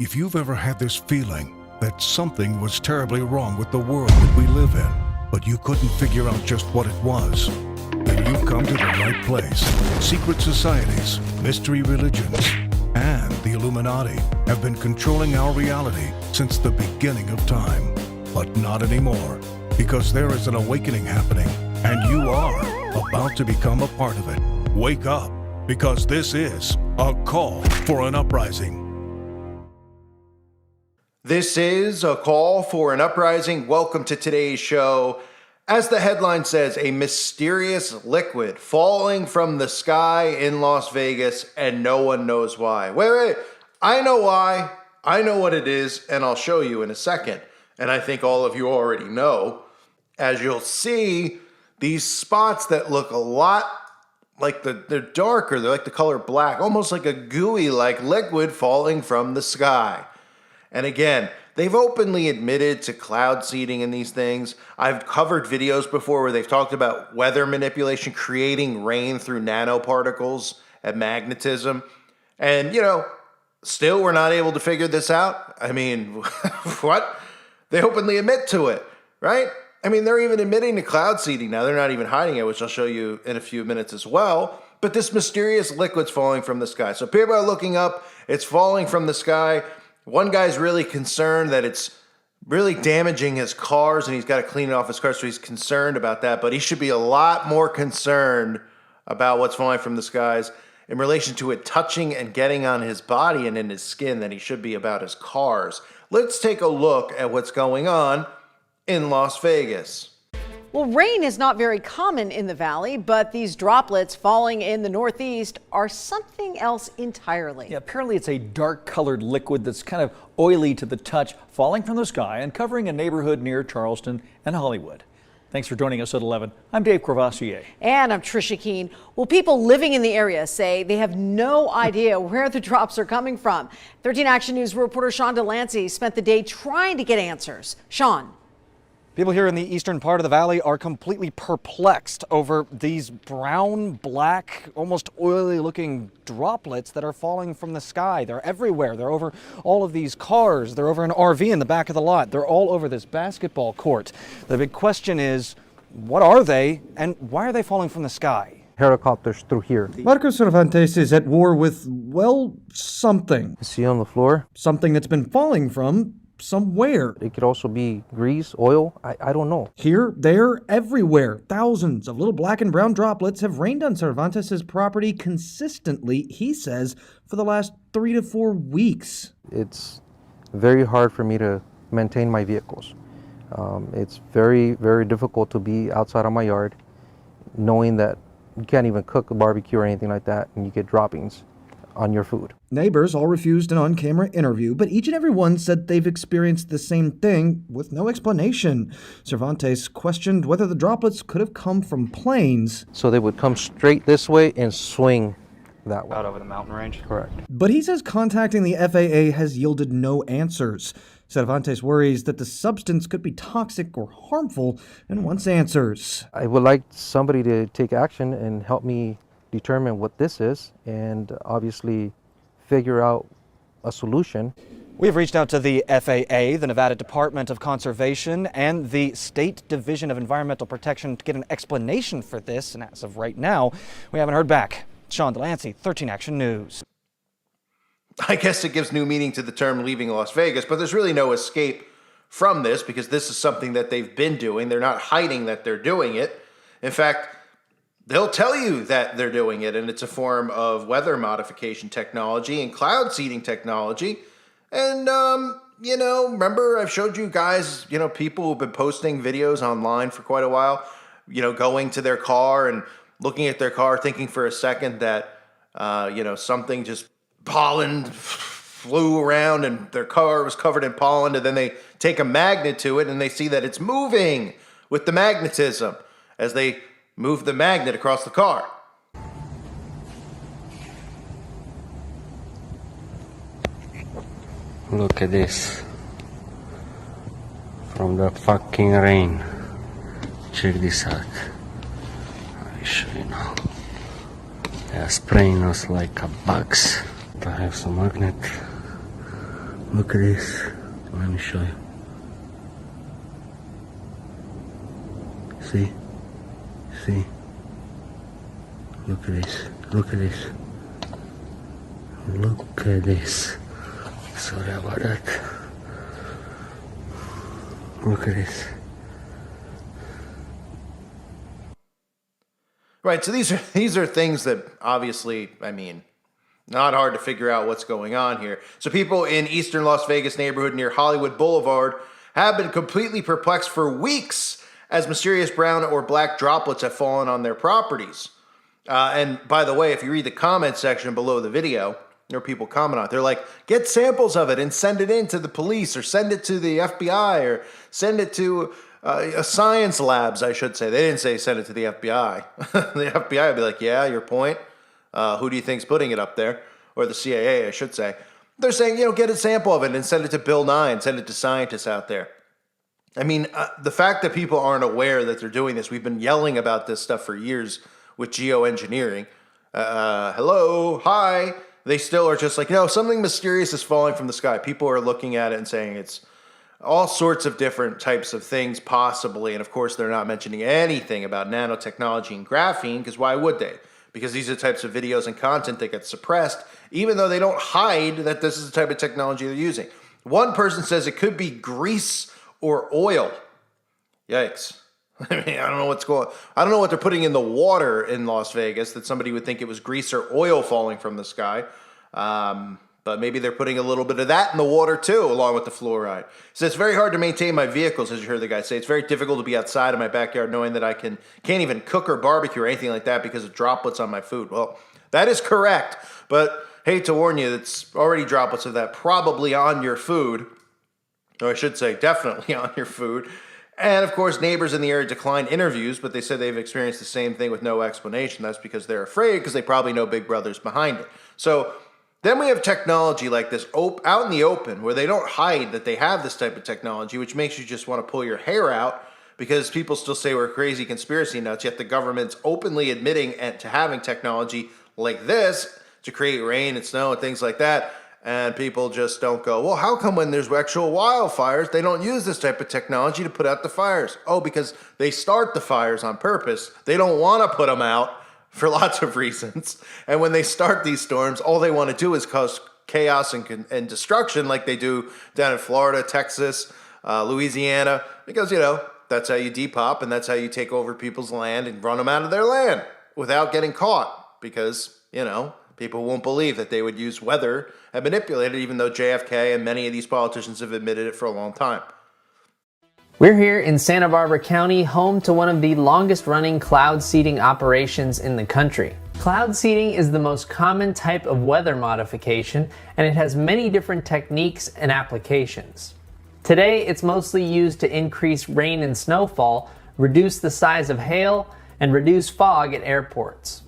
If you've ever had this feeling that something was terribly wrong with the world that we live in, but you couldn't figure out just what it was, then you've come to the right place. Secret societies, mystery religions, and the Illuminati have been controlling our reality since the beginning of time. But not anymore, because there is an awakening happening, and you are about to become a part of it. Wake up, because this is a call for an uprising. This is a call for an uprising. Welcome to today's show. As the headline says, a mysterious liquid falling from the sky in Las Vegas, and no one knows why. Wait. I know why. I know what it is, and I'll show you in a second. And I think all of you already know. As you'll see, these spots that look a lot like they're darker, they're like the color black, almost like a gooey-like liquid falling from the sky. And again, they've openly admitted to cloud seeding in these things. I've covered videos before where they've talked about weather manipulation, creating rain through nanoparticles and magnetism. And, still we're not able to figure this out. I mean, what? They openly admit to it, right? I mean, they're even admitting to cloud seeding now. They're not even hiding it, which I'll show you in a few minutes as well. But this mysterious liquid's falling from the sky. So people are looking up. It's falling from the sky. One guy's really concerned that it's really damaging his cars and he's got to clean it off his car, so he's concerned about that. But he should be a lot more concerned about what's falling from the skies in relation to it touching and getting on his body and in his skin than he should be about his cars. Let's take a look at what's going on in Las Vegas. Well, rain is not very common in the valley, but these droplets falling in the northeast are something else entirely. Yeah, apparently it's a dark-colored liquid that's kind of oily to the touch, falling from the sky and covering a neighborhood near Charleston and Hollywood. Thanks for joining us at 11. I'm Dave Courvoisier. And I'm Trisha Keene. Well, people living in the area say they have no idea where the drops are coming from. 13 Action News reporter Sean Delancey spent the day trying to get answers. Sean. People here in the eastern part of the valley are completely perplexed over these brown, black, almost oily-looking droplets that are falling from the sky. They're everywhere. They're over all of these cars. They're over an RV in the back of the lot. They're all over this basketball court. The big question is, what are they, and why are they falling from the sky? Helicopters through here. Marcos Cervantes is at war with, well, something. See on the floor? Something that's been falling from somewhere. It could also be grease, oil, I don't know. Here, there, everywhere. Thousands of little black and brown droplets have rained on Cervantes' property consistently, he says, for the last 3 to 4 weeks. It's very hard for me to maintain my vehicles. It's very, very difficult to be outside of my yard knowing that you can't even cook a barbecue or anything like that and you get droppings on your food. Neighbors all refused an on-camera interview, but each and every one said they've experienced the same thing with no explanation. Cervantes questioned whether the droplets could have come from planes. So they would come straight this way and swing that way. Out over the mountain range? Correct. But he says contacting the FAA has yielded no answers. Cervantes worries that the substance could be toxic or harmful and wants answers. I would like somebody to take action and help me determine what this is and obviously figure out a solution. We've reached out to the FAA, the Nevada Department of Conservation, and the State Division of Environmental Protection to get an explanation for this, and as of right now, we haven't heard back. Sean Delancey, 13 Action News. I guess it gives new meaning to the term leaving Las Vegas, but there's really no escape from this because this is something that they've been doing. They're not hiding that they're doing it. In fact, they'll tell you that they're doing it, and it's a form of weather modification technology and cloud seeding technology. And, remember I've showed you guys, people who've been posting videos online for quite a while, going to their car and looking at their car, thinking for a second that, something just pollen flew around and their car was covered in pollen, and then they take a magnet to it and they see that it's moving with the magnetism as they move the magnet across the car. Look at this. From the fucking rain. Check this out. I'll show you now. They are spraying us like a bugs. I have some magnet Look at this. Let me show you. See? See? Look at this. Look at this. Look at this. Sorry about that. Look at this. Right, so these are things that obviously, I mean, not hard to figure out what's going on here. So people in eastern Las Vegas neighborhood near Hollywood Boulevard have been completely perplexed for weeks as mysterious brown or black droplets have fallen on their properties. And by the way, if you read the comment section below the video, there are people comment on it. They're like, get samples of it and send it in to the police, or send it to the FBI, or send it to science labs, I should say. They didn't say send it to the FBI. The FBI would be like, yeah, your point. Who do you think's putting it up there? Or the CIA, I should say. They're saying, get a sample of it and send it to Bill Nye and send it to scientists out there. I mean, the fact that people aren't aware that they're doing this, we've been yelling about this stuff for years with geoengineering. Hello, hi. They still are just like, something mysterious is falling from the sky. People are looking at it and saying it's all sorts of different types of things possibly. And of course, they're not mentioning anything about nanotechnology and graphene, because why would they? Because these are the types of videos and content that get suppressed, even though they don't hide that this is the type of technology they're using. One person says it could be grease or oil. Yikes. I mean, I don't know what they're putting in the water in Las Vegas that somebody would think it was grease or oil falling from the sky. But maybe they're putting a little bit of that in the water too, along with the fluoride. So it's very hard to maintain my vehicles, as you heard the guy say. It's very difficult to be outside in my backyard knowing that I can't even cook or barbecue or anything like that because of droplets on my food. Well, that is correct, but hate to warn you, it's already droplets of that probably on your food, or I should say definitely on your food. And of course, neighbors in the area declined interviews, but they said they've experienced the same thing with no explanation. That's because they're afraid, because they probably know Big Brother's behind it. So then we have technology like this out in the open, where they don't hide that they have this type of technology, which makes you just want to pull your hair out, because people still say we're crazy conspiracy nuts, yet the government's openly admitting to having technology like this to create rain and snow and things like that. And people just don't go, well, how come when there's actual wildfires, they don't use this type of technology to put out the fires? Oh, because they start the fires on purpose. They don't want to put them out for lots of reasons. And when they start these storms, all they want to do is cause chaos and destruction, like they do down in Florida, Texas, Louisiana, because, that's how you depop, and that's how you take over people's land and run them out of their land without getting caught, because, people won't believe that they would use weather and manipulate it, even though JFK and many of these politicians have admitted it for a long time. We're here in Santa Barbara County, home to one of the longest running cloud seeding operations in the country. Cloud seeding is the most common type of weather modification, and it has many different techniques and applications. Today, it's mostly used to increase rain and snowfall, reduce the size of hail, and reduce fog at airports.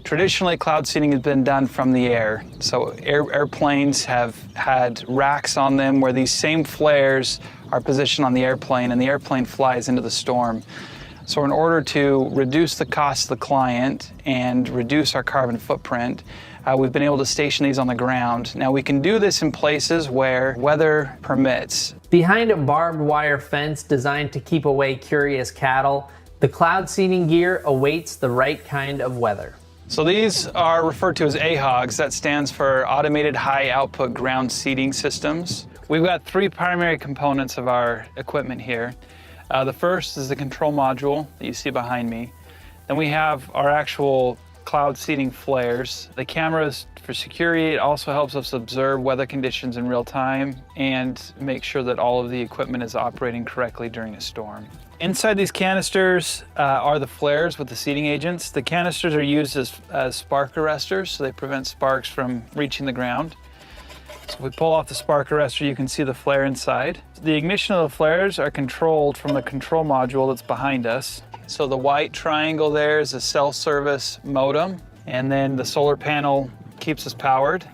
Traditionally, cloud seeding has been done from the air. So airplanes have had racks on them where these same flares are positioned on the airplane, and the airplane flies into the storm. So in order to reduce the cost to the client and reduce our carbon footprint, we've been able to station these on the ground. Now, we can do this in places where weather permits. Behind a barbed wire fence designed to keep away curious cattle, the cloud seeding gear awaits the right kind of weather. So these are referred to as AHOGs. That stands for Automated High Output Ground Seeding Systems. We've got three primary components of our equipment here. The first is the control module that you see behind me. Then we have our actual cloud seeding flares. The cameras for security. It also helps us observe weather conditions in real time and make sure that all of the equipment is operating correctly during a storm. Inside these canisters are the flares with the seeding agents. The canisters are used as spark arresters, so they prevent sparks from reaching the ground. So if we pull off the spark arrestor, you can see the flare inside. The ignition of the flares are controlled from the control module that's behind us. So the white triangle there is a cell service modem, and then the solar panel keeps us powered.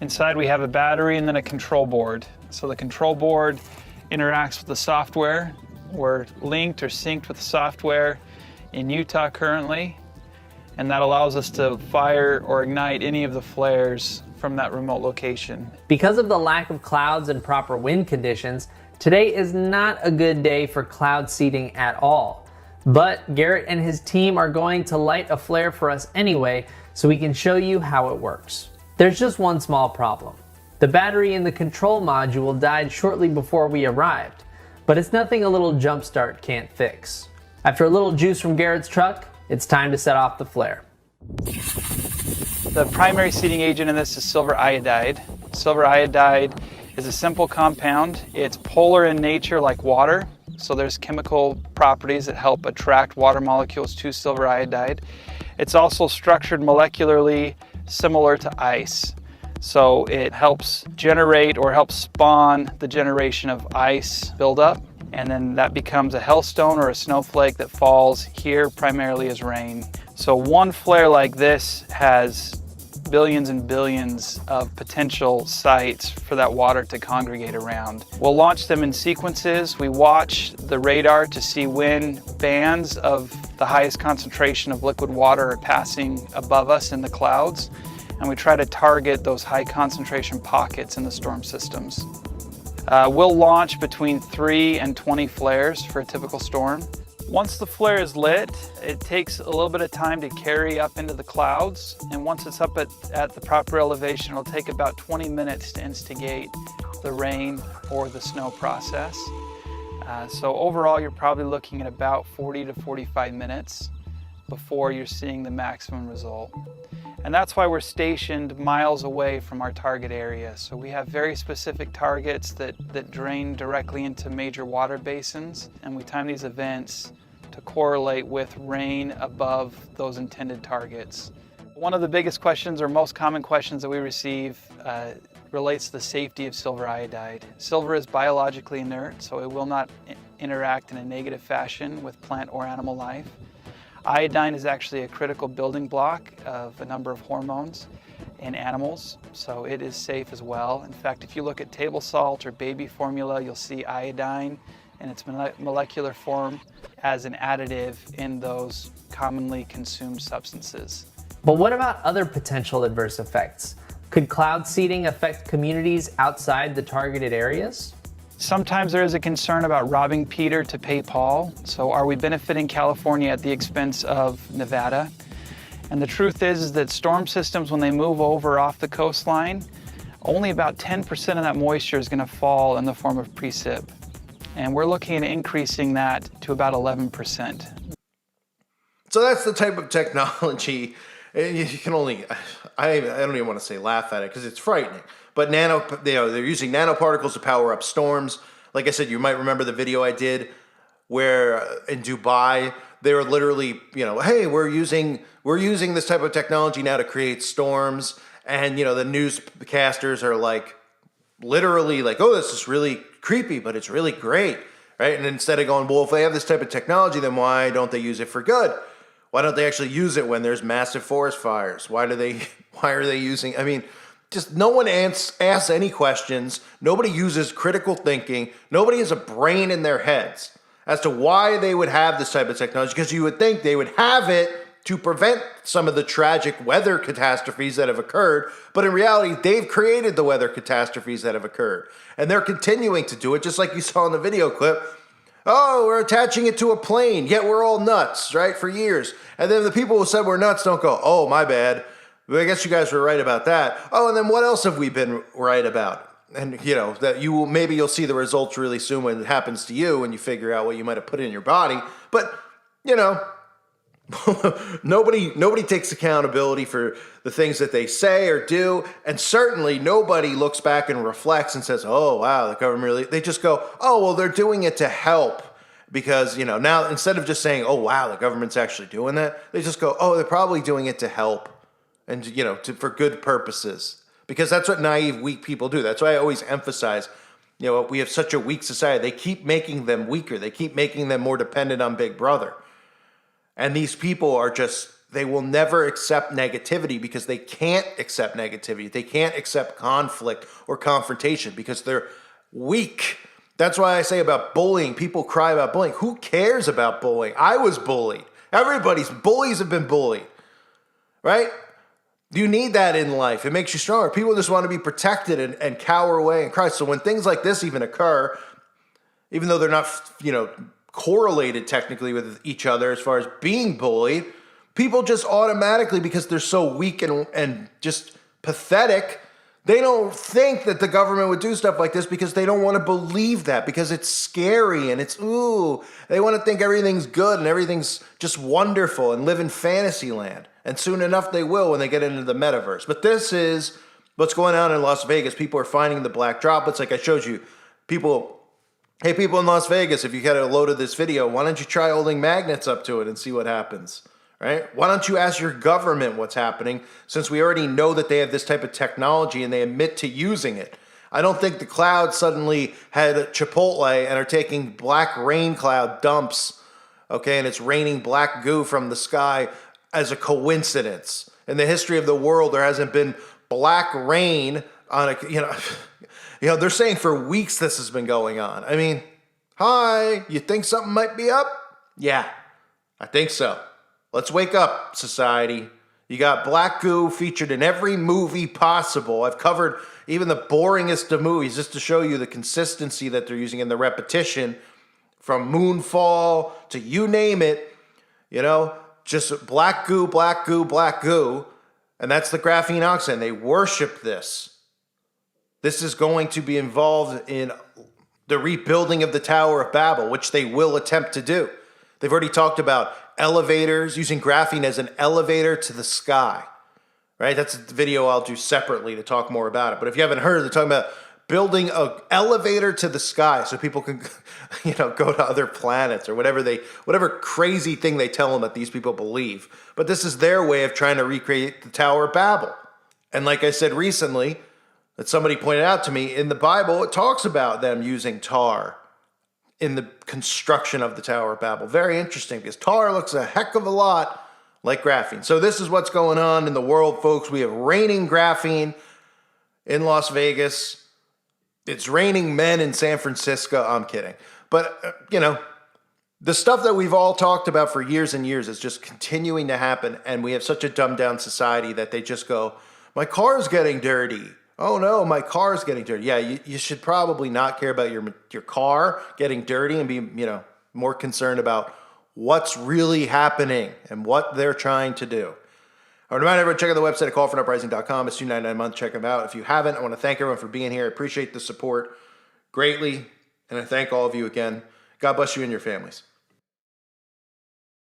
Inside we have a battery and then a control board. So the control board interacts with the software. We're linked or synced with the software in Utah currently, and that allows us to fire or ignite any of the flares from that remote location. Because of the lack of clouds and proper wind conditions, today is not a good day for cloud seeding at all. But Garrett and his team are going to light a flare for us anyway, so we can show you how it works. There's just one small problem. The battery in the control module died shortly before we arrived, but it's nothing a little jump start can't fix. After a little juice from Garrett's truck, it's time to set off the flare. The primary seeding agent in this is silver iodide. Silver iodide is a simple compound. It's polar in nature like water, so there's chemical properties that help attract water molecules to silver iodide. It's also structured molecularly similar to ice. So it helps generate or helps spawn the generation of ice buildup, and then that becomes a hailstone or a snowflake that falls here primarily as rain. So one flare like this has billions and billions of potential sites for that water to congregate around. We'll launch them in sequences. We watch the radar to see when bands of the highest concentration of liquid water are passing above us in the clouds, and we try to target those high concentration pockets in the storm systems. We'll launch between 3 and 20 flares for a typical storm. Once the flare is lit, it takes a little bit of time to carry up into the clouds, and once it's up at the proper elevation, it'll take about 20 minutes to instigate the rain or the snow process. So overall, you're probably looking at about 40 to 45 minutes before you're seeing the maximum result. And that's why we're stationed miles away from our target area. So we have very specific targets that drain directly into major water basins, and we time these events to correlate with rain above those intended targets. One of the biggest questions, or most common questions that we receive, relates to the safety of silver iodide. Silver is biologically inert, so it will not interact in a negative fashion with plant or animal life. Iodine is actually a critical building block of a number of hormones in animals, so it is safe as well. In fact, if you look at table salt or baby formula, you'll see iodine in its molecular form as an additive in those commonly consumed substances. But what about other potential adverse effects? Could cloud seeding affect communities outside the targeted areas? Sometimes there is a concern about robbing Peter to pay Paul. So are we benefiting California at the expense of Nevada? And the truth is that storm systems, when they move over off the coastline, only about 10% of that moisture is going to fall in the form of precip. And we're looking at increasing that to about 11%. So that's the type of technology. You can only, I don't even want to say laugh at it because it's frightening. But they're using nanoparticles to power up storms. Like I said, you might remember the video I did where in Dubai, they were literally, hey, we're using this type of technology now to create storms. And, the newscasters are literally like, oh, this is really creepy, but it's really great, right? And instead of going, well, if they have this type of technology, then why don't they use it for good? Why don't they actually use it when there's massive forest fires? Why are they using, just no one asks any questions. Nobody uses critical thinking. Nobody has a brain in their heads as to why they would have this type of technology, because you would think they would have it to prevent some of the tragic weather catastrophes that have occurred. But in reality, they've created the weather catastrophes that have occurred. And they're continuing to do it, just like you saw in the video clip. Oh, we're attaching it to a plane, yet we're all nuts, right, for years. And then the people who said we're nuts don't go, oh, my bad. I guess you guys were right about that. Oh, and then what else have we been right about? And, that maybe you'll see the results really soon when it happens to you and you figure out what you might have put in your body. But, nobody takes accountability for the things that they say or do. And certainly nobody looks back and reflects and says, oh, wow, the government really, they just go, oh, well, they're doing it to help. Because, now instead of just saying, oh, wow, the government's actually doing that, they just go, oh, they're probably doing it to help. And, for good purposes. Because that's what naive, weak people do. That's why I always emphasize, we have such a weak society. They keep making them weaker. They keep making them more dependent on Big Brother. And these people are they will never accept negativity because they can't accept negativity. They can't accept conflict or confrontation because they're weak. That's why I say about bullying. People cry about bullying. Who cares about bullying? I was bullied. Bullies have been bullied, right? You need that in life. It makes you stronger. People just want to be protected and cower away in Christ. So when things like this even occur, even though they're not, correlated technically with each other as far as being bullied, people just automatically, because they're so weak and just pathetic, they don't think that the government would do stuff like this because they don't want to believe that, because it's scary and it's, they want to think everything's good and everything's just wonderful and live in fantasy land. And soon enough they will when they get into the metaverse. But this is what's going on in Las Vegas. People are finding the black droplets like I showed you. Hey, people in Las Vegas, if you get a load of this video, why don't you try holding magnets up to it and see what happens, right? Why don't you ask your government what's happening, since we already know that they have this type of technology and they admit to using it. I don't think the clouds suddenly had Chipotle and are taking black rain cloud dumps, okay, and it's raining black goo from the sky as a coincidence. In the history of the world, there hasn't been black rain on a, they're saying for weeks this has been going on. I mean, hi, you think something might be up? Yeah, I think so. Let's wake up, society. You got black goo featured in every movie possible. I've covered even the boringest of movies just to show you the consistency that they're using in the repetition, from Moonfall to you name it, just black goo, black goo, black goo. And that's the graphene oxide. They worship this. This is going to be involved in the rebuilding of the Tower of Babel, which they will attempt to do. They've already talked about elevators, using graphene as an elevator to the sky, right? That's a video I'll do separately to talk more about it. But if you haven't heard, they're talking about building an elevator to the sky so people can, go to other planets or whatever crazy thing they tell them that these people believe. But this is their way of trying to recreate the Tower of Babel. And like I said recently, that somebody pointed out to me, in the Bible, it talks about them using tar in the construction of the Tower of Babel. Very interesting, because tar looks a heck of a lot like graphene. So this is what's going on in the world, folks. We have raining graphene in Las Vegas. It's raining men in San Francisco. I'm kidding. But, the stuff that we've all talked about for years and years is just continuing to happen. And we have such a dumbed down society that they just go, my car's getting dirty. Oh no, my car's getting dirty. Yeah, you should probably not care about your car getting dirty and be, more concerned about what's really happening and what they're trying to do. I want to remind everyone, check out the website at callforuprising.com. It's $2.99 a month. Check them out. If you haven't, I want to thank everyone for being here. I appreciate the support greatly, and I thank all of you again. God bless you and your families.